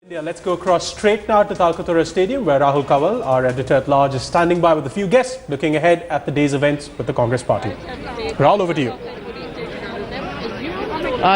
Yeah, let's go across straight now to Talkatore Stadium, where Rahul Kanwal, our editor-at-large, is standing by with a few guests looking ahead at the day's events with the Congress Party. Rahul, over to you.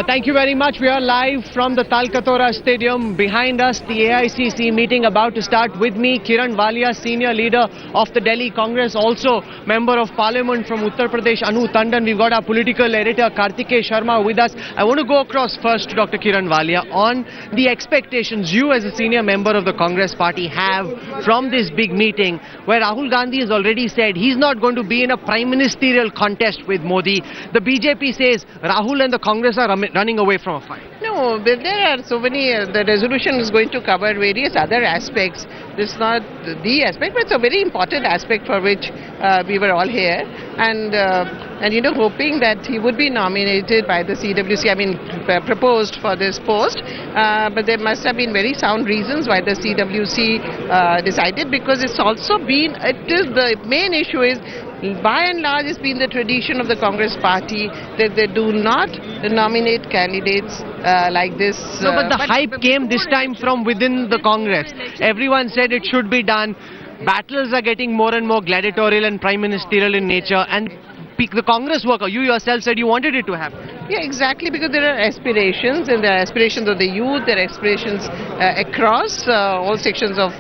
Thank you very much. We are live from the Talkatore Stadium. Behind us, the AICC meeting about to start. With me, Kiran Walia, senior leader of the Delhi Congress, also member of Parliament from Uttar Pradesh, Anu Tandon. We've got our political editor, Kartikeya Sharma, with us. I want to go across first to Dr. Kiran Walia on the expectations you as a senior member of the Congress Party have from this big meeting, where Rahul Gandhi has already said he's not going to be in a prime ministerial contest with Modi. The BJP says Rahul and the Congress are running away from a fight. No, but there are so many, the resolution is going to cover various other aspects. This is not the aspect, but it's a very important aspect for which we were all here. And you know, hoping that he would be nominated by the CWC, proposed for this post. But there must have been very sound reasons why the CWC decided, because it's also been, the main issue is, by and large, it's been the tradition of the Congress Party that they do not nominate candidates like this. No, but the hype came this time from within the Congress. Everyone said it should be done. Battles are getting more and more gladiatorial and prime ministerial in nature, and the Congress worker, you yourself said you wanted it to happen. Yeah, exactly, because there are aspirations, and there are aspirations of the youth, there are aspirations across all sections of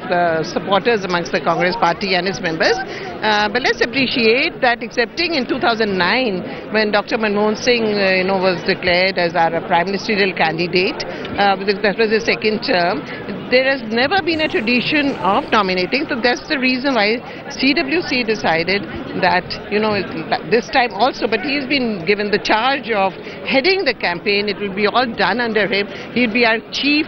supporters amongst the Congress Party and its members. But let's appreciate that, excepting in 2009, when Dr. Manmohan Singh was declared as our prime ministerial candidate, because that was his second term, there has never been a tradition of nominating. So that's the reason why CWC decided that, this time also, but he's been given the charge of heading the campaign. It will be all done under him. He'll be our chief,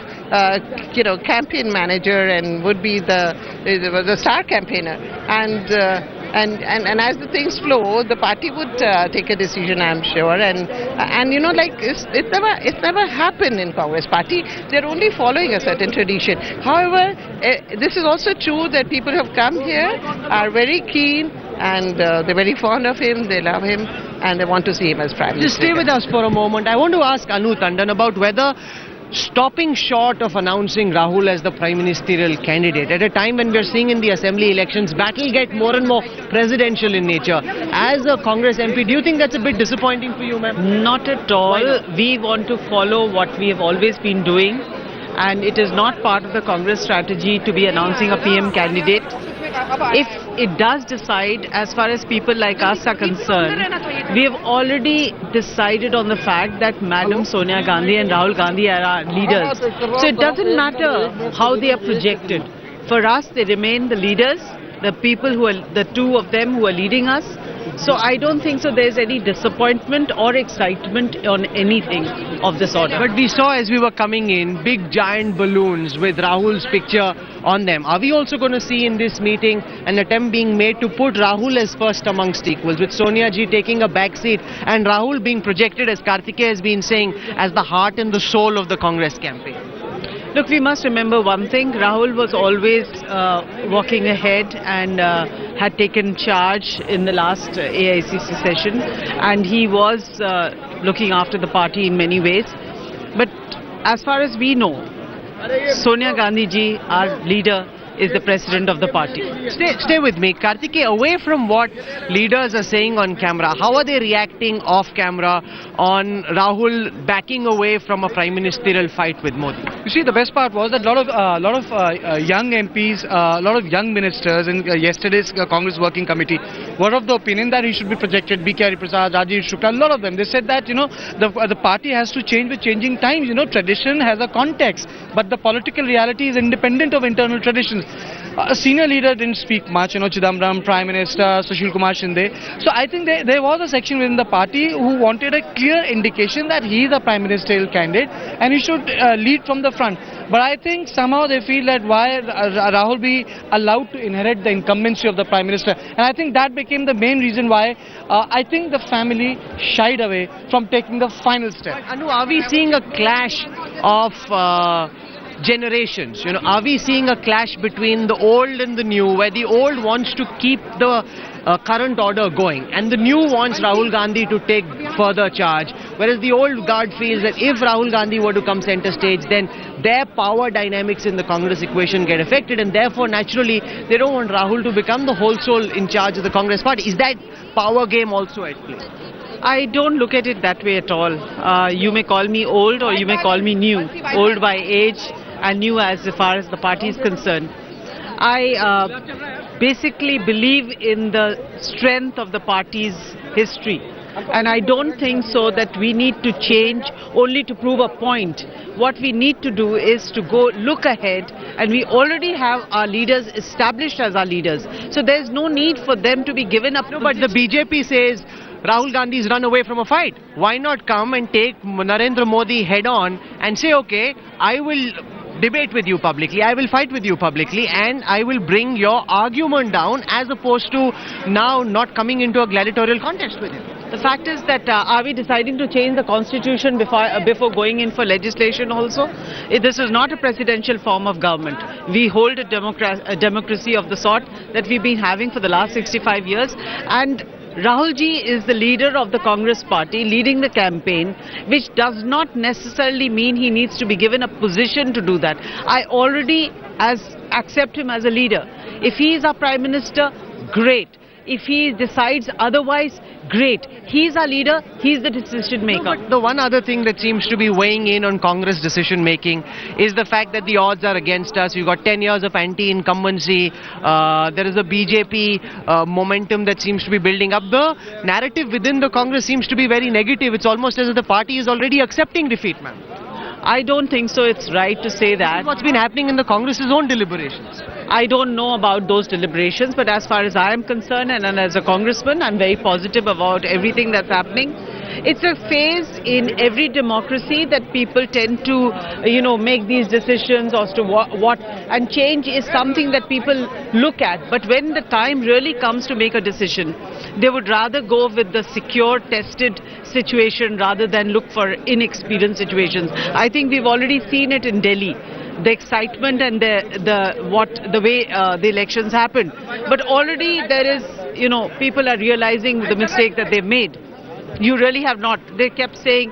campaign manager, and would be the star campaigner. And as the things flow, the party would take a decision, I'm sure. And it's never happened in Congress Party. They're only following a certain tradition. However, this is also true that people who have come here are very keen, and they're very fond of him. They love him, and they want to see him as prime minister. Just stay with us for a moment. I want to ask Anu Tandon about whether stopping short of announcing Rahul as the prime ministerial candidate at a time when we're seeing in the assembly elections battle get more and more presidential in nature, as a Congress MP, do you think that's a bit disappointing for you, ma'am? Not at all. We want to follow what we have always been doing, and it is not part of the Congress strategy to be announcing a PM candidate. If it does decide, as far as people like us are concerned, we have already decided on the fact that Madam Sonia Gandhi and Rahul Gandhi are our leaders. So it doesn't matter how they are projected. For us, they remain the leaders, the people who are, the two of them who are leading us. So I don't think so there's any disappointment or excitement on anything of this order. But we saw as we were coming in, big giant balloons with Rahul's picture on them. Are we also going to see in this meeting an attempt being made to put Rahul as first amongst equals, with Sonia ji taking a back seat and Rahul being projected, as Kartikeya has been saying, as the heart and the soul of the Congress campaign? Look, we must remember one thing. Rahul was always walking ahead and had taken charge in the last AICC session, and he was looking after the party in many ways. But as far as we know, Sonia Gandhi ji, our leader, is the president of the party. Stay with me. Kartikeya, away from what leaders are saying on camera, how are they reacting off camera on Rahul backing away from a prime ministerial fight with Modi? You see, the best part was that a lot of young MPs, a lot of young ministers in yesterday's Congress Working Committee were of the opinion that he should be projected. B.K. Hariprasad, Rajiv Shukla, a lot of them. They said that, the party has to change with changing times. Tradition has a context, but the political reality is independent of internal traditions. A senior leader didn't speak much, Chidambaram, Prime Minister, Sushil Kumar Shinde. So I think there was a section within the party who wanted a clear indication that he is a prime ministerial candidate and he should lead from the front. But I think somehow they feel that why Rahul be allowed to inherit the incumbency of the prime minister. And I think that became the main reason why I think the family shied away from taking the final step. Anu, are we seeing a clash of generations? Are we seeing a clash between the old and the new, where the old wants to keep the current order going, and the new wants Rahul Gandhi to take further charge, whereas the old guard feels that if Rahul Gandhi were to come center stage, then their power dynamics in the Congress equation get affected, and therefore naturally they don't want Rahul to become the whole soul in charge of the Congress party. Is that power game also at play? I don't look at it that way at all. You may call me old or you may call me new. Old by age and new as far as the party is concerned. I basically believe in the strength of the party's history. And I don't think so that we need to change only to prove a point. What we need to do is to go look ahead, and we already have our leaders established as our leaders. So there's no need for them to be given up. No, but the BJP says Rahul Gandhi's run away from a fight. Why not come and take Narendra Modi head on and say, okay, I will debate with you publicly, I will fight with you publicly, and I will bring your argument down, as opposed to now not coming into a gladiatorial contest with him. The fact is that are we deciding to change the constitution before going in for legislation also? This is not a presidential form of government. We hold a democracy of the sort that we've been having for the last 65 years, and Rahul ji is the leader of the Congress party, leading the campaign, which does not necessarily mean he needs to be given a position to do that. I already accept him as a leader. If he is our Prime Minister, great. If he decides otherwise, great. He's our leader, he's the decision maker. No, but the one other thing that seems to be weighing in on Congress decision making is the fact that the odds are against us. We've got 10 years of anti-incumbency. There is a BJP momentum that seems to be building up. The narrative within the Congress seems to be very negative. It's almost as if the party is already accepting defeat, ma'am. I don't think so. It's right to say that. What's been happening in the Congress's own deliberations? I don't know about those deliberations, but as far as I am concerned, and as a congressman, I'm very positive about everything that's happening. It's a phase in every democracy that people tend to, make these decisions as to what, and change is something that people look at. But when the time really comes to make a decision, they would rather go with the secure, tested situation rather than look for inexperienced situations. I think we've already seen it in Delhi. The excitement and the way the elections happened. But already there is, people are realizing the mistake that they've made. You really have not. They kept saying,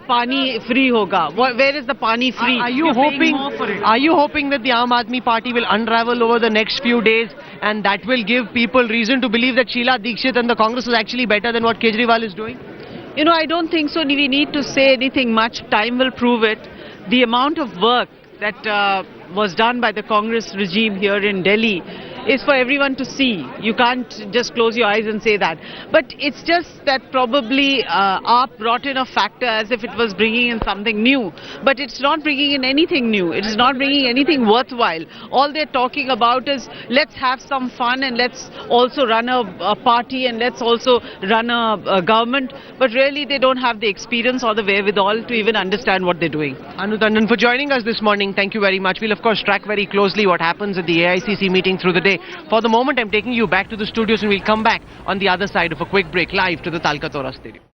"Pani free hoga." Where is the pani free? Are you hoping that the Aam Aadmi Party will unravel over the next few days, and that will give people reason to believe that Sheila Dikshit and the Congress is actually better than what Kejriwal is doing? I don't think so. We need to say anything much. Time will prove it. The amount of work that was done by the Congress regime here in Delhi is for everyone to see. You can't just close your eyes and say that. But it's just that probably AAP brought in a factor as if it was bringing in something new. But it's not bringing in anything new. It is not bringing anything worthwhile. All they're talking about is let's have some fun and let's also run a party and let's also run a government. But really they don't have the experience or the wherewithal to even understand what they're doing. Anu Tandon, for joining us this morning, thank you very much. We'll of course track very closely what happens at the AICC meeting through the day. For the moment, I'm taking you back to the studios, and we'll come back on the other side of a quick break live to the Talkatona Stadium.